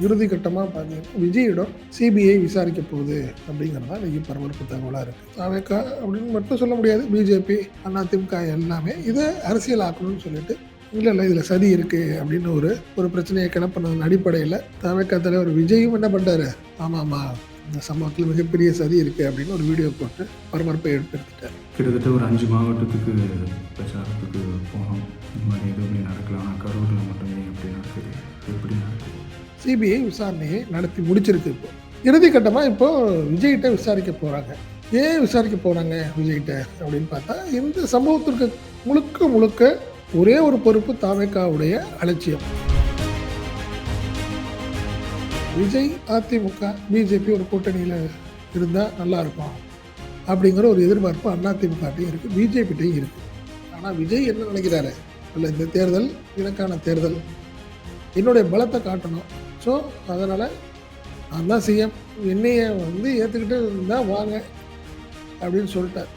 இறுதி கட்டமாக பார்த்தீங்கன்னா விஜயிடம் சிபிஐ விசாரிக்க போகுது அப்படிங்கிறது தான் இன்னைக்கு பரபரப்பு தகவலாக இருக்குது. தாவேக்கா அப்படின்னு மட்டும் சொல்ல முடியாது, பிஜேபி, அதிமுக எல்லாமே இதை அரசியல் ஆக்கணும்னு சொல்லிட்டு இல்லை இதில் சதி இருக்குது அப்படின்னு ஒரு பிரச்சனையை கிளப்பினதன் அடிப்படையில் தாவேக்கா தலைவர் விஜயும் என்ன பண்ணுறாரு, ஆமாம் இந்த சம்பவத்தில் மிகப்பெரிய சதி இருக்குது அப்படின்னு ஒரு வீடியோ போட்டு பரபரப்பை ஏற்படுத்திட்டார். கிட்டத்தட்ட ஒரு 5 மாவட்டத்துக்கு பிரச்சாரத்துக்கு போனோம். இந்த மாதிரி எதுவுமே நடக்கலாம், கரூரில் மட்டுமே எப்படி நடக்குது, எப்படி நடக்குது? சிபிஐ விசாரணையை நடத்தி முடிச்சிருக்கு. இப்போ இறுதி கட்டமாக இப்போ விஜய்கிட்ட விசாரிக்க போகிறாங்க. ஏன் விசாரிக்க போகிறாங்க விஜய்கிட்ட அப்படின்னு பார்த்தா, இந்த சம்பவத்திற்கு முழுக்க முழுக்க ஒரே ஒரு பொறுப்பு தாவேக்காவுடைய அலட்சியம். விஜய், அதிமுக, பிஜேபி ஒரு கூட்டணியில் இருந்தால் நல்லாயிருக்கும் அப்படிங்கிற ஒரு எதிர்பார்ப்பு அதிமுகட்டையும் இருக்குது, பிஜேபிட்டையும் இருக்குது. ஆனால் விஜய் என்ன நினைக்கிறாரு, இல்லை இந்த தேர்தல் எனக்கான தேர்தல், என்னுடைய பலத்தை காட்டணும், ஸோ அதனால் நான் தான் சிஎம், என்னைய ஏற்றுக்கிட்டு இருந்தால் வாங்க அப்படின்னு சொல்லிட்டார்.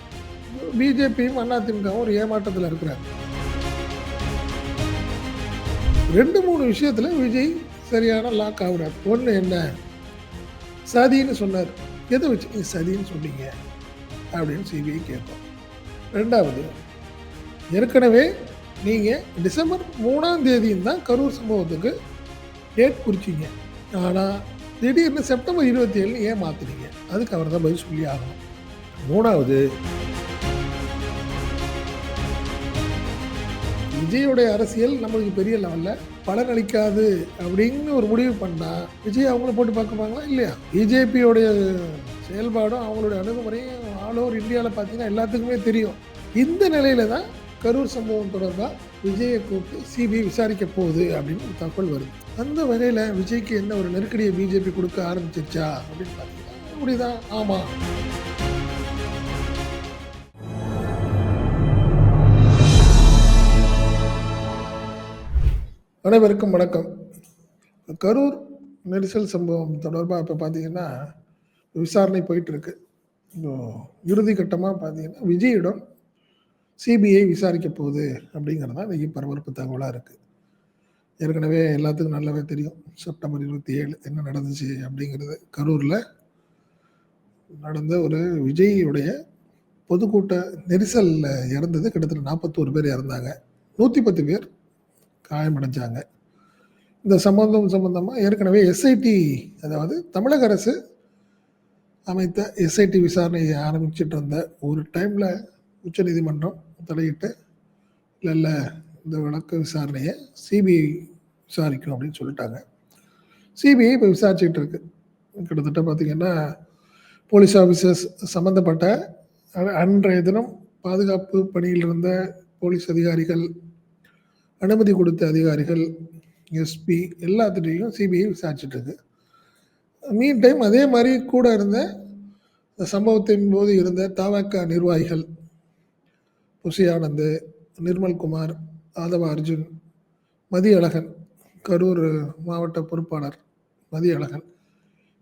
பிஜேபியும் அதிமுகவும் ஒரு ஏமாற்றத்தில் இருக்கிறார். 2-3 விஷயத்தில் விஜய் சரியான லாக் ஆகுறார். ஒன்று என்ன, சதின்னு சொன்னார். எதை வச்சு நீ சதின்னு சொன்னீங்க அப்படின்னு சிபிஐ கேட்போம். 2வது, ஏற்கனவே நீங்கள் டிசம்பர் 3ஆம் தேதியும் தான் கரூர் சம்பவத்துக்கு டேட் குறிச்சிங்க, ஆனால் திடீர்னு செப்டம்பர் 27 ஏன் மாற்றினீங்க, அதுக்கு அவர் தான் பதில் சொல்லி ஆகணும். 3வது, விஜயோடைய அரசியல் நம்மளுக்கு பெரிய லெவலில் பலனளிக்காது அப்படின்னு ஒரு முடிவு பண்ணால் விஜய் அவங்கள போட்டு பார்க்குவாங்களா இல்லையா? பிஜேபியோடைய செயல்பாடும் அவங்களுடைய அணுகுமுறையும் ஆல் ஓவர் இந்தியாவில் பார்த்தீங்கன்னா எல்லாத்துக்குமே தெரியும். இந்த நிலையில தான் கரூர் சம்பவம் தொடர்பாக விஜயை கூப்பிட்டு சிபிஐ விசாரிக்க போகுது அப்படின்னு ஒரு தகவல் வருது. அந்த வகையில் விஜய்க்கு என்ன ஒரு நெருக்கடியை பிஜேபி கொடுக்க ஆரம்பிச்சிருச்சா அப்படின்னு பார்த்தீங்கன்னா அப்படிதான். ஆமாம், அனைவருக்கும் வணக்கம். கரூர் நெரிசல் சம்பவம் தொடர்பாக இப்போ பார்த்தீங்கன்னா விசாரணை போயிட்டுருக்கு. இறுதி கட்டமாக பார்த்தீங்கன்னா விஜயிடம் சிபிஐ விசாரிக்க போகுது அப்படிங்கிறது தான் இன்றைக்கி பரபரப்பு தகவலாக இருக்குது. ஏற்கனவே எல்லாத்துக்கும் நல்லாவே தெரியும் செப்டம்பர் 27 என்ன நடந்துச்சு அப்படிங்கிறது. கரூரில் நடந்த ஒரு விஜயுடைய பொதுக்கூட்ட நெரிசலில் இறந்தது கிட்டத்தட்ட 41 பேர் இறந்தாங்க, 110 பேர் காயமடைஞ்சாங்க. இந்த சம்பந்தமாக ஏற்கனவே எஸ்ஐடி, அதாவது தமிழக அரசு அமைத்த எஸ்ஐடி விசாரணையை ஆரம்பிச்சுட்டு இருந்த ஒரு டைமில் உச்சநீதிமன்றம் தலையிட்டு இல்லை இந்த வழக்கு விசாரணையை சிபிஐ விசாரிக்கும் அப்படின்னு சொல்லிட்டாங்க. சிபிஐ இப்போ விசாரிச்சுக்கிட்டு இருக்கு. கிட்டத்தட்ட பார்த்திங்கன்னா போலீஸ் ஆஃபீஸர்ஸ் சம்மந்தப்பட்ட அன்றைய தினம் பாதுகாப்பு பணியில் இருந்த போலீஸ் அதிகாரிகள், அனுமதி கொடுத்த அதிகாரிகள், எஸ்பி எல்லாத்துட்டையும் சிபிஐ விசாரிச்சுட்டு இருக்கு. மீன் டைம் அதே மாதிரி கூட இருந்த சம்பவத்தின் போது இருந்த தவக நிர்வாகிகள் புசி ஆனந்த், நிர்மல்குமார், ஆதவ அர்ஜுன், மதியழகன், கரூர் மாவட்ட பொறுப்பாளர் மதியழகன்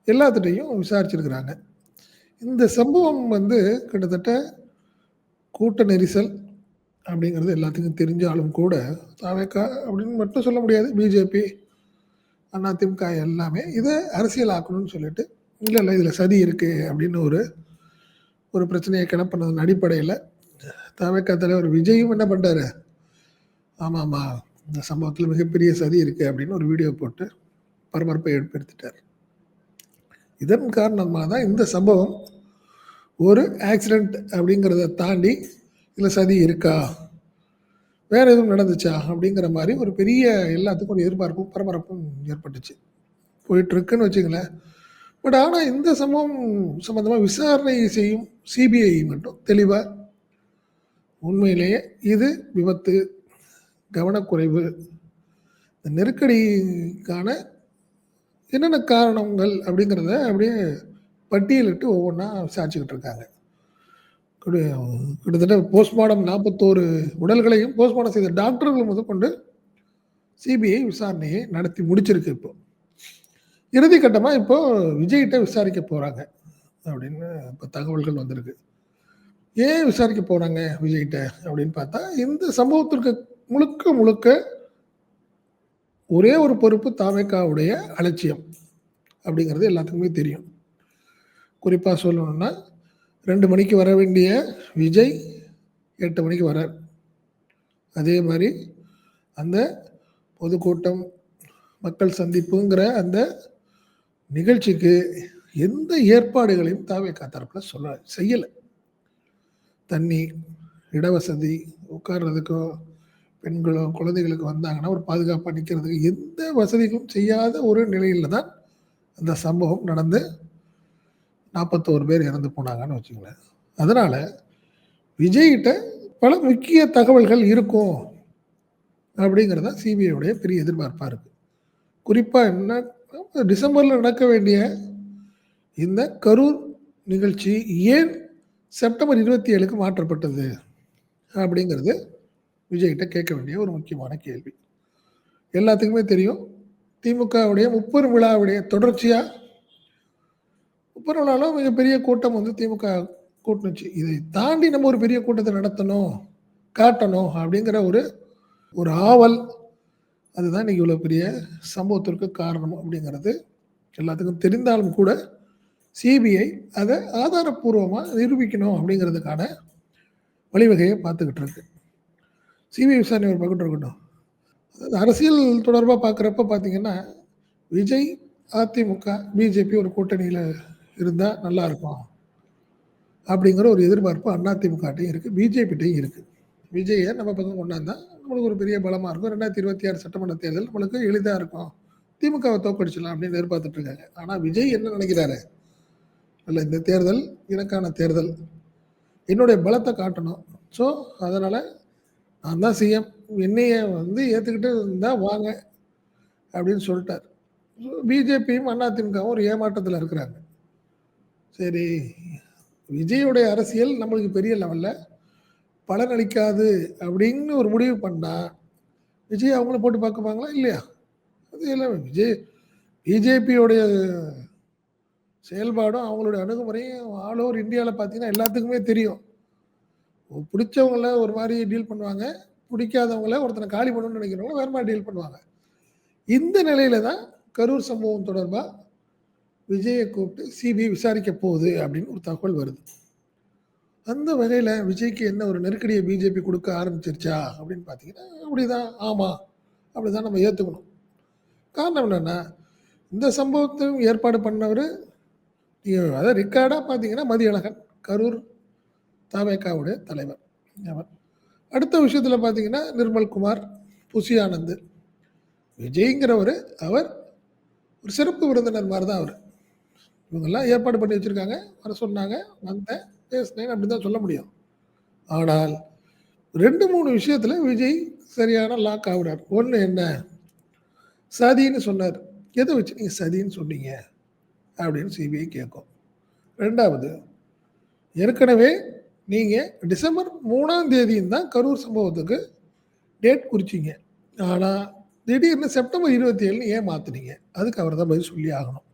எல்லாத்துட்டையும் விசாரிச்சிருக்கிறாங்க. இந்த சம்பவம் கிட்டத்தட்ட கூட்ட நெரிசல் அப்படிங்கிறது எல்லாத்துக்கும் தெரிஞ்சாலும் கூட தாவேக்கா அப்படின்னு மட்டும் சொல்ல முடியாது, பிஜேபி, அதிமுக எல்லாமே இதை அரசியல் ஆக்கணும்னு சொல்லிட்டு இல்லை இதில் சதி இருக்குது அப்படின்னு ஒரு பிரச்சனையை கிளப்பினதன் அடிப்படையில் தாவேக்கா தலைவர் விஜயும் என்ன பண்ணுறாரு, ஆமாம் இந்த சம்பவத்தில் மிகப்பெரிய சதி இருக்குது அப்படின்னு ஒரு வீடியோ போட்டு பரபரப்பை ஏற்படுத்திட்டார். இதன் காரணமாக தான் இந்த சம்பவம் ஒரு ஆக்சிடெண்ட் அப்படிங்கிறத தாண்டி இல்லை சதி இருக்கா, வேற எதுவும் நடந்துச்சா அப்படிங்கிற மாதிரி ஒரு பெரிய எல்லாத்துக்கும் ஒரு எதிர்பார்ப்பும் பரபரப்பும் ஏற்பட்டுச்சு, போயிட்டுருக்குன்னு வச்சுங்களேன். பட் ஆனால் இந்த சம்பவம் சம்மந்தமாக விசாரணை செய்யும் சிபிஐ மட்டும் தெளிவாக உண்மையிலேயே இது விபத்து, கவனக்குறைவு, இந்த நெருக்கடிக்கான என்னென்ன காரணங்கள் அப்படிங்கிறத அப்படியே பட்டியலிட்டு ஒவ்வொன்றா விசாரிச்சுக்கிட்டு இருக்காங்க. கிட்டத்தட்ட போஸ்ட்மார்டம் 41 உடல்களையும் போஸ்ட்மார்டம் செய்த டாக்டர்கள் முதற்கொண்டு சிபிஐ விசாரணையை நடத்தி முடிச்சிருக்கு. இப்போ இறுதி கட்டமாக இப்போ விஜய்கிட்ட விசாரிக்க போகிறாங்க அப்படின்னு இப்போ தகவல்கள் வந்திருக்கு. ஏன் விசாரிக்க போகிறாங்க விஜய்கிட்ட அப்படின்னு பார்த்தா, இந்த சம்பவத்திற்கு முழுக்க முழுக்க ஒரே ஒரு பொறுப்பு தாவேக்காவுடைய அலட்சியம் அப்படிங்கிறது எல்லாத்துக்குமே தெரியும். குறிப்பாக சொல்லணும்னா 2 மணிக்கு வர வேண்டிய விஜய் 8 மணிக்கு வரார். அதே மாதிரி அந்த பொதுக்கூட்டம், மக்கள் சந்திப்புங்கிற அந்த நிகழ்ச்சிக்கு எந்த ஏற்பாடுகளையும் தாவேக்கா தரப்புல செய்யலை. தண்ணி, இடவசதி, உட்கார்றதுக்கோ, பெண்களோ, குழந்தைகளுக்கு வந்தாங்கன்னா ஒரு பாதுகாப்பாக நிற்கிறதுக்கு எந்த வசதிகளும் செய்யாத ஒரு நிலையில் தான் அந்த சம்பவம் நடந்து 41 பேர் இறந்து போனாங்கன்னு வச்சுங்களேன். அதனால் விஜய்கிட்ட பல முக்கிய தகவல்கள் இருக்கும் அப்படிங்கிறது தான் சிபிஐடைய பெரிய எதிர்பார்ப்பாக இருக்குது. குறிப்பாக என்ன, டிசம்பரில் நடக்க வேண்டிய இந்த கரூர் நிகழ்ச்சி ஏன் செப்டம்பர் 27க்கு மாற்றப்பட்டது அப்படிங்கிறது விஜய்கிட்ட கேட்க வேண்டிய ஒரு முக்கியமான கேள்வி. எல்லாத்துக்குமே தெரியும், திமுகவுடைய 30 விழாவுடைய தொடர்ச்சியாக 30 விழாவில் மிகப்பெரிய கூட்டம் வந்து திமுக கூட்டுனுச்சு. இதை தாண்டி நம்ம ஒரு பெரிய கூட்டத்தை நடத்தணும், காட்டணும் அப்படிங்கிற ஒரு ஆவல், அதுதான் இன்னைக்கு இவ்வளோ பெரிய சம்பவத்திற்கு காரணம் அப்படிங்கிறது எல்லாத்துக்கும் தெரிந்தாலும் கூட சிபிஐ அதை ஆதாரப்பூர்வமாக நிரூபிக்கணும் அப்படிங்கிறதுக்கான வழிவகையை பார்த்துக்கிட்டு இருக்கு. சிபிஐ விசாரணை ஒரு பக்கம் இருக்கட்டும். அதாவது அரசியல் தொடர்பாக பார்க்குறப்ப பார்த்தீங்கன்னா, விஜய், அதிமுக, பிஜேபி ஒரு கூட்டணியில் இருந்தால் நல்லாயிருக்கும் அப்படிங்கிற ஒரு எதிர்பார்ப்பு அதிமுகட்டையும் இருக்குது, பிஜேபிட்டையும் இருக்குது. விஜயை நம்ம பக்கம் கொண்டாந்தா நம்மளுக்கு ஒரு பெரிய பலமாக இருக்கும். 2026 சட்டமன்ற தேர்தல் நம்மளுக்கு எளிதாக இருக்கும், திமுகவை தோக்கடிச்சிடலாம் அப்படின்னு எதிர்பார்த்துட்டு இருக்காங்க. ஆனால் விஜய் என்ன நினைக்கிறாரு, இல்லை இந்த தேர்தல் எனக்கான தேர்தல், என்னுடைய பலத்தை காட்டணும், ஸோ அதனால் நான் தான் சிஎம், என்னையை வந்து ஏற்றுக்கிட்டு இருந்தால் வாங்க அப்படின்னு சொல்லிட்டார். பிஜேபியும் அதிமுகவும் ஒரு ஏமாற்றத்தில் இருக்கிறாங்க. சரி, விஜயோடைய அரசியல் நம்மளுக்கு பெரிய லெவலில் பலனளிக்காது அப்படின்னு ஒரு முடிவு பண்ணால் விஜய் அவங்கள போட்டு பார்க்குப்பாங்களா இல்லையா? அது இல்லை. பிஜேபியோடைய செயல்பாடும் அவங்களுடைய அணுகுமுறையும் ஆல் ஓவர் இந்தியாவில் பார்த்தீங்கன்னா எல்லாத்துக்குமே தெரியும். பிடிச்சவங்கள ஒரு மாதிரி டீல் பண்ணுவாங்க, பிடிக்காதவங்கள ஒருத்தனை காலி பண்ணணும்னு நினைக்கிறவங்கள வேறு மாதிரி டீல் பண்ணுவாங்க. இந்த நிலையில தான் கரூர் சம்பவம் தொடர்பாக விஜயை கூப்பிட்டு சிபிஐ விசாரிக்க போகுது அப்படின்னு ஒரு தகவல் வருது. அந்த வகையில் விஜய்க்கு என்ன ஒரு நெருக்கடியை பிஜேபி கொடுக்க ஆரம்பிச்சிருச்சா அப்படின்னு பார்த்தீங்கன்னா அப்படிதான், ஆமாம் அப்படிதான் நம்ம ஏற்றுக்கணும். காரணம் என்னென்னா, இந்த சம்பவத்தையும் ஏற்பாடு பண்ணவர், அதாவது ரெக்கார்டாக பார்த்தீங்கன்னா மதியழகன், கரூர் தாவேக்காவுடைய தலைவர் அவர். அடுத்த விஷயத்தில் பார்த்தீங்கன்னா நிர்மல்குமார், புசி ஆனந்த், விஜய்ங்கிறவர் அவர் ஒரு சிறப்பு விருந்தினர் மாதிரி தான் அவர். இவங்கெல்லாம் ஏற்பாடு பண்ணி வச்சுருக்காங்க, வர சொன்னாங்க, வந்தேன், பேசினேன் அப்படி தான் சொல்ல முடியும். ஆனால் 2-3 விஷயத்தில் விஜய் சரியான லாக் ஆகுறார். ஒன்று என்ன, சதின்னு சொன்னார். எதை வச்சு நீங்கள் சதின்னு சொன்னீங்க அப்படின்னு சிபிஐ கேட்கும். 2வது, ஏற்கனவே நீங்கள் டிசம்பர் 3ஆம் தேதியும் தான் கரூர் சம்பவத்துக்கு டேட் குறிச்சிங்க. ஆனால் திடீர்னு செப்டம்பர் 27 ஏன் மாற்றினீங்க? அதுக்கு அவர் தான் பதில் சொல்லி ஆகணும்.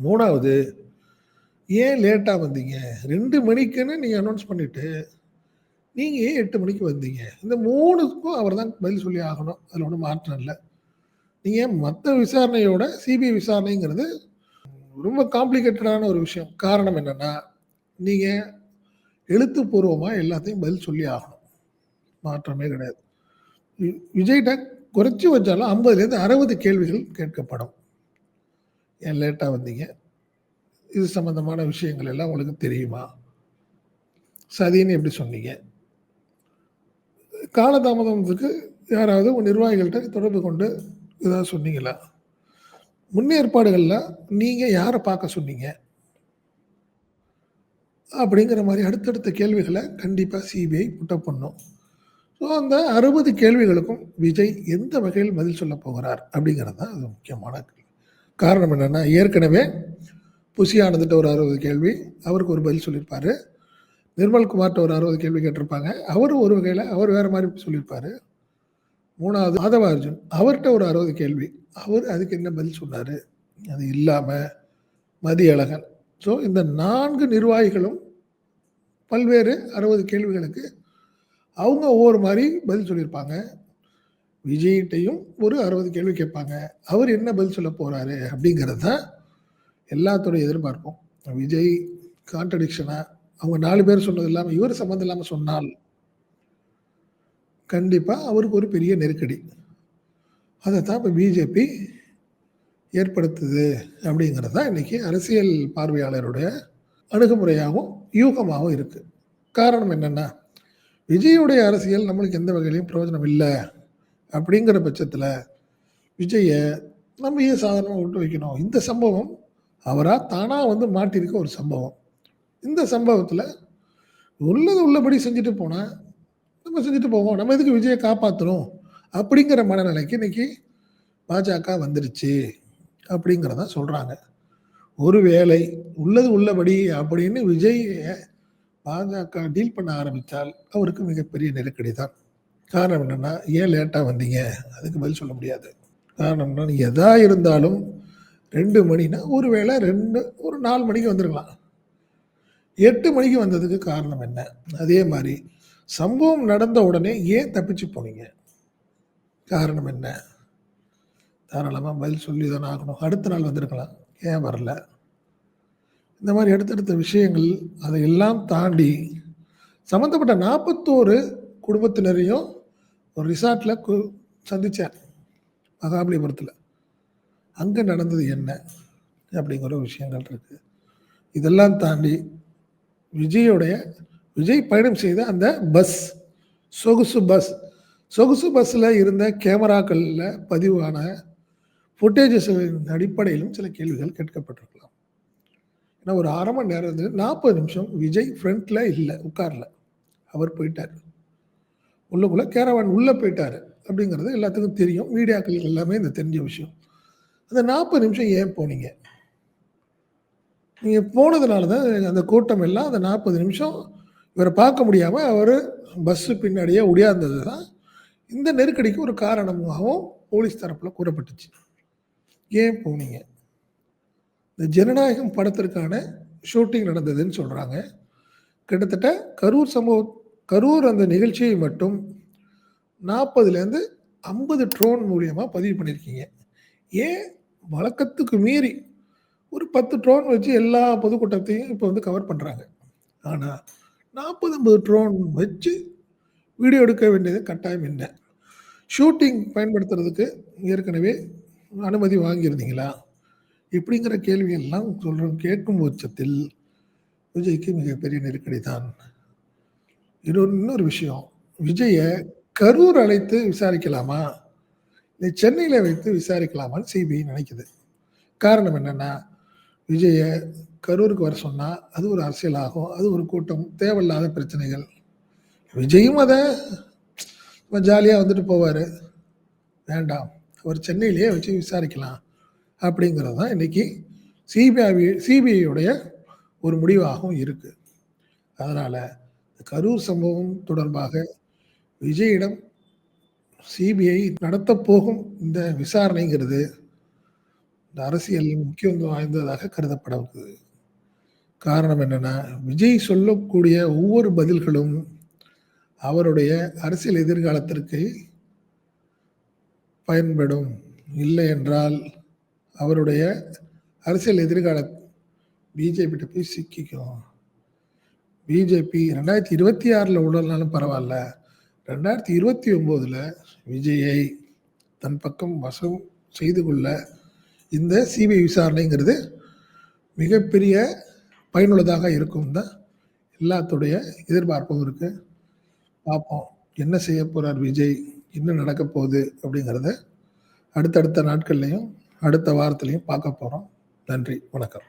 3வது, ஏன் லேட்டாக வந்தீங்க? 2 மணிக்குன்னு நீங்கள் அனௌன்ஸ் பண்ணிவிட்டு நீங்கள் ஏன் 8 மணிக்கு வந்தீங்க? இந்த 3க்கும் அவர் தான் பதில் சொல்லி ஆகணும். அதில் ஒன்றும் மாற்றம் இல்லை. நீங்கள் மற்ற விசாரணையோட சிபிஐ விசாரணைங்கிறது ரொம்ப காம்ப்ளிகேட்டடான ஒரு விஷயம். காரணம் என்னென்னா, நீங்கள் எழுத்துப்பூர்வமாக எல்லாத்தையும் பதில் சொல்லி ஆகணும், மாற்றமே கிடையாது. விஜய்கிட்ட குறைச்சி வச்சாலும் 50லேருந்து 60 கேள்விகள் கேட்கப்படும். ஏன் லேட்டாக வந்தீங்க? இது சம்மந்தமான விஷயங்கள் எல்லாம் உங்களுக்கு தெரியுமா? சதின்னு எப்படி சொன்னீங்க? காலதாமதத்துக்கு யாராவது நிர்வாகிகள்கிட்ட தொடர்பு கொண்டு ஏதாவது சொன்னீங்களா? முன்னேற்பாடுகளில் நீங்கள் யாரை பார்க்க சொன்னீங்க? அப்படிங்கிற மாதிரி அடுத்தடுத்த கேள்விகளை கண்டிப்பாக சிபிஐ புட்டப் பண்ணும். ஸோ அந்த 60 கேள்விகளுக்கும் விஜய் எந்த வகையில் பதில் சொல்ல போகிறார் அப்படிங்கிறது தான் அது முக்கியமான காரணம். என்னென்னா, ஏற்கனவே புசி ஆனந்துட்ட ஒரு 60 கேள்வி, அவருக்கு ஒரு பதில் சொல்லியிருப்பார். நிர்மல்குமார்கிட்ட ஒரு 60 கேள்வி கேட்டிருப்பாங்க, அவர் ஒரு வகையில் அவர் வேறு மாதிரி சொல்லியிருப்பார். 3வது மாதவ அர்ஜுன், அவர்கிட்ட ஒரு 60 கேள்வி, அவர் அதுக்கு என்ன பதில் சொன்னார்? அது இல்லாமல் மதியழகன். ஸோ இந்த 4 நிர்வாகிகளும் பல்வேறு 60 கேள்விகளுக்கு அவங்க ஒவ்வொரு மாதிரி பதில் சொல்லியிருப்பாங்க. விஜய்கிட்டையும் ஒரு 60 கேள்வி கேட்பாங்க. அவர் என்ன பதில் சொல்ல போறாரு அப்படிங்கிறது தான் எல்லாத்தோட எதிர்பார்ப்பும். விஜய் கான்ட்ரடிக்ஷனா அவங்க 4 பேர் சொன்னது இல்லாம இவர் சம்மந்தம் இல்லாம சொன்னால் கண்டிப்பா அவருக்கு ஒரு பெரிய நெருக்கடி. அதத்தான் இப்ப பிஜேபி ஏற்படுத்துது அப்படிங்கிறது தான் இன்னைக்கு அரசியல் பார்வையாளருடைய அணுகுமுறையாகவும், யூகமாகவும் இருக்கு. காரணம் என்னன்னா, விஜயுடைய அரசியல் நம்மளுக்கு எந்த வகையிலும் பிரயோஜனம் இல்ல அப்படிங்கிற பட்சத்துல, விஜய நம்ம ஏன் சாதாரணமா விட்டு வைக்கணும்? இந்த சம்பவம் அவரா தானா வந்து மாட்டியிருக்க ஒரு சம்பவம். இந்த சம்பவத்துல உள்ளது உள்ளபடி செஞ்சுட்டு போனா, நம்ம செஞ்சுட்டு போவோம். நம்ம எதுக்கு விஜய காப்பாத்தணும்? அப்படிங்கிற மனநிலைக்கு இன்னைக்கு பாஜக வந்துருச்சு அப்படிங்கிறத சொல்றாங்க. ஒருவேளை உள்ளது உள்ளபடி அப்படின்னு விஜய் பாஜக டீல் பண்ண ஆரம்பித்தால் அவருக்கு மிகப்பெரிய நெருக்கடி தான். காரணம் என்னன்னா, ஏன் லேட்டா வந்தீங்க? அதுக்கு பதில் சொல்ல முடியாது. காரணம் என்னன்னா, எதா இருந்தாலும் 2 மணினா ஒருவேளை ஒரு 4 மணிக்கு வந்துருக்கலாம். 8 மணிக்கு வந்ததுக்கு காரணம் என்ன? அதே மாரி சம்பவம் நடந்த உடனே ஏன் தப்பிச்சு போனீங்க? காரணம் என்ன? தாராளமா பதில் சொல்லி தானே ஆகணும். அடுத்த நாள் வந்திருக்கலாம். ஏன் வரல? இந்த மாதிரி அடுத்தடுத்த விஷயங்கள் அதையெல்லாம் தாண்டி சம்மந்தப்பட்ட 41 குடும்பத்தினரையும் ஒரு ரிசார்ட்ல சந்திச்சேன் மகாபலிபுரத்தில். அங்கே நடந்தது என்ன அப்படிங்கிற விஷயங்கள் இருக்கு. இதெல்லாம் தாண்டி விஜய் பயணம் செய்த அந்த பஸ், சொகுசு பஸ்ஸில் இருந்த கேமராக்களில் பதிவான ஃபுட்டேஜஸின் அடிப்படையிலும் சில கேள்விகள் கேட்கப்பட்டிருக்கலாம். ஏன்னா ஒரு 1/2 மணி நேரம் 40 நிமிஷம் விஜய் ஃப்ரண்ட்ல இல்லை, உட்காரல. அவர் போயிட்டார். உள்ளுக்குள்ளே கேரவான் உள்ளே போயிட்டார் அப்படிங்கிறது எல்லாத்துக்கும் தெரியும். மீடியாக்கள் எல்லாமே இந்த தெரிஞ்ச விஷயம். அந்த 40 நிமிஷம் ஏன் போனீங்க? நீங்கள் போனதுனால தான் அந்த கூட்டம் எல்லாம் அந்த 40 நிமிஷம் இவரை பார்க்க முடியாமல் அவர் பஸ்ஸு பின்னாடியே ஒடியாந்தது தான் இந்த நெருக்கடிக்கு ஒரு காரணமாகவும் போலீஸ் தரப்பில் கூறப்பட்டுச்சு. ஏன் போனீங்க? இந்த ஜனநாயகம் படத்திற்கான ஷூட்டிங் நடந்ததுன்னு சொல்கிறாங்க. கிட்டத்தட்ட கரூர் அந்த நிகழ்ச்சியை மட்டும் 40லேருந்து 50 ட்ரோன் மூலியமாக பதிவு பண்ணியிருக்கீங்க. ஏன் வழக்கத்துக்கு மீறி ஒரு 10 ட்ரோன் வச்சு எல்லா பொதுக்கூட்டத்தையும் இப்போ வந்து கவர் பண்ணுறாங்க. ஆனால் 40-50 ட்ரோன் வச்சு வீடியோ எடுக்க வேண்டியது கட்டாயம் என்ன? ஷூட்டிங் பயன்படுத்துறதுக்கு ஏற்கனவே அனுமதி வாங்கியிருந்தீங்களா? இப்படிங்கிற கேள்வியெல்லாம் கேட்கும் பட்சத்தில் விஜய்க்கு மிகப்பெரிய நெருக்கடி தான். இன்னொரு விஷயம், விஜயை கரூர் அழைத்து விசாரிக்கலாமா இல்லை சென்னையில் வைத்து விசாரிக்கலாமான்னு சிபிஐ நினைக்குது. காரணம் என்னன்னா, விஜயை கரூருக்கு வர சொன்னால் அது ஒரு அரசியல் ஆகும், அது ஒரு கூட்டம், தேவையில்லாத பிரச்சனைகள். விஜயும் அதை ஜாலியாக வந்துட்டு போவார். வேண்டாம், அவர் சென்னையிலேயே வச்சு விசாரிக்கலாம் அப்படிங்கிறது தான் இன்னைக்கு சிபிஐயுடைய ஒரு முடிவாகவும் இருக்குது. அதனால் கரூர் சம்பவம் தொடர்பாக விஜயிடம் சிபிஐ நடத்தப்போகும் இந்த விசாரணைங்கிறது இந்த அரசியல் முக்கியத்துவம் வாய்ந்ததாக கருதப்படுது. காரணம் என்னன்னா, விஜய் சொல்லக்கூடிய ஒவ்வொரு பதில்களும் அவருடைய அரசியல் எதிர்காலத்திற்கு பயன்படும். இல்லை என்றால் அவருடைய அரசியல் எதிர்கால பிஜேபிகிட்ட போய் சிக்கிக்கும். பிஜேபி 2026 உடல்னாலும் பரவாயில்ல, 2029 விஜயை தன் பக்கம் வசம் செய்து கொள்ள இந்த சிபிஐ விசாரணைங்கிறது மிகப்பெரிய பயனுள்ளதாக இருக்கும் தான் எல்லாத்துடைய எதிர்பார்ப்பும் இருக்குது. பார்ப்போம் என்ன செய்ய போகிறார் விஜய், என்ன நடக்க போகுது அப்படிங்கிறத அடுத்தடுத்த நாட்கள்லையும் அடுத்த வாரத்துலையும் பார்க்க போகிறோம். நன்றி, வணக்கம்.